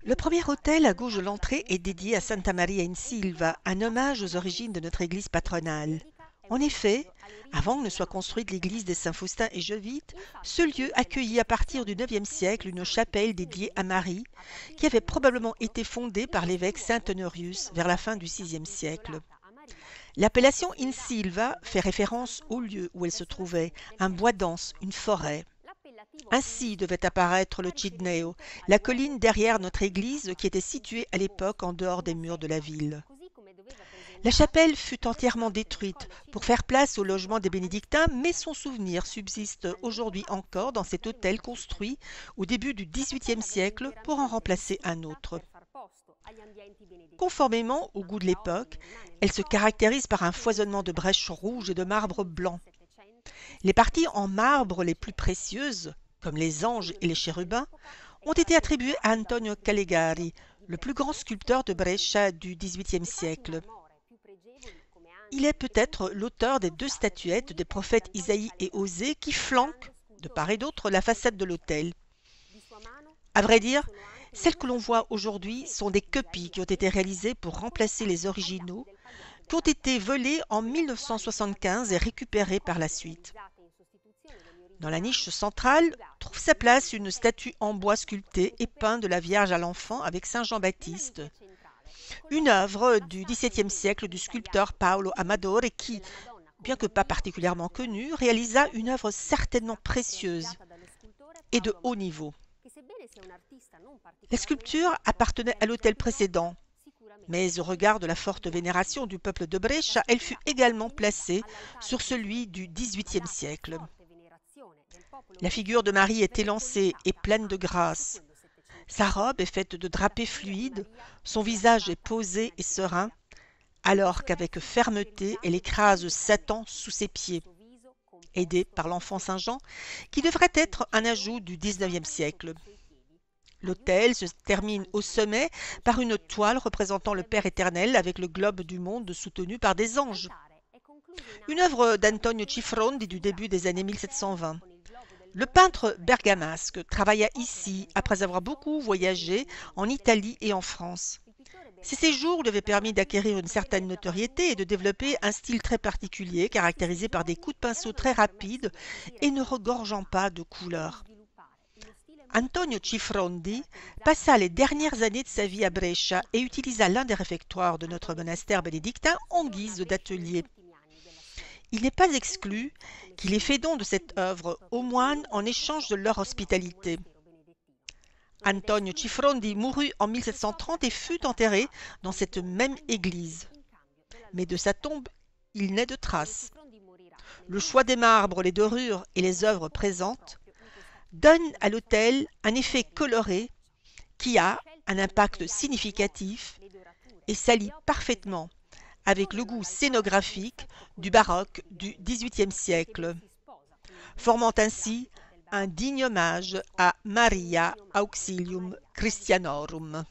Le premier autel à gauche de l'entrée est dédié à Santa Maria in Silva, un hommage aux origines de notre église patronale. En effet, avant que ne soit construite l'église des Saints-Faustin et Jovite, ce lieu accueillit à partir du IXe siècle une chapelle dédiée à Marie, qui avait probablement été fondée par l'évêque Saint Honorius vers la fin du VIe siècle. L'appellation in Silva fait référence au lieu où elle se trouvait, un bois dense, une forêt. Ainsi devait apparaître le Cidneo, la colline derrière notre église qui était située à l'époque en dehors des murs de la ville. La chapelle fut entièrement détruite pour faire place au logement des bénédictins, mais son souvenir subsiste aujourd'hui encore dans cet hôtel construit au début du XVIIIe siècle pour en remplacer un autre. Conformément au goût de l'époque, elle se caractérise par un foisonnement de brèches rouges et de marbre blanc. Les parties en marbre les plus précieuses, comme les anges et les chérubins, ont été attribuées à Antonio Calegari, le plus grand sculpteur de Brescia du XVIIIe siècle. Il est peut-être l'auteur des 2 statuettes des prophètes Isaïe et Osée qui flanquent, de part et d'autre, la façade de l'autel. À vrai dire, celles que l'on voit aujourd'hui sont des copies qui ont été réalisées pour remplacer les originaux, qui ont été volés en 1975 et récupérés par la suite. Dans la niche centrale trouve sa place une statue en bois sculptée et peint de la Vierge à l'Enfant avec Saint Jean-Baptiste, une œuvre du XVIIe siècle du sculpteur Paolo Amadore qui, bien que pas particulièrement connu, réalisa une œuvre certainement précieuse et de haut niveau. La sculpture appartenait à l'autel précédent, mais au regard de la forte vénération du peuple de Brescia, elle fut également placée sur celui du XVIIIe siècle. La figure de Marie est élancée et pleine de grâce. Sa robe est faite de drapés fluides, son visage est posé et serein, alors qu'avec fermeté elle écrase Satan sous ses pieds, aidée par l'enfant Saint Jean, qui devrait être un ajout du XIXe siècle. L'autel se termine au sommet par une toile représentant le Père éternel avec le globe du monde soutenu par des anges. Une œuvre d'Antonio Cifrondi du début des années 1720. Le peintre bergamasque travailla ici après avoir beaucoup voyagé en Italie et en France. Ces séjours lui avaient permis d'acquérir une certaine notoriété et de développer un style très particulier caractérisé par des coups de pinceau très rapides et ne regorgeant pas de couleurs. Antonio Cifrondi passa les dernières années de sa vie à Brescia et utilisa l'un des réfectoires de notre monastère bénédictin en guise d'atelier. Il n'est pas exclu qu'il ait fait don de cette œuvre aux moines en échange de leur hospitalité. Antonio Cifrondi mourut en 1730 et fut enterré dans cette même église. Mais de sa tombe, il n'est de trace. Le choix des marbres, les dorures et les œuvres présentes donne à l'autel un effet coloré qui a un impact significatif et s'allie parfaitement avec le goût scénographique du baroque du XVIIIe siècle, formant ainsi un digne hommage à Maria Auxilium Christianorum.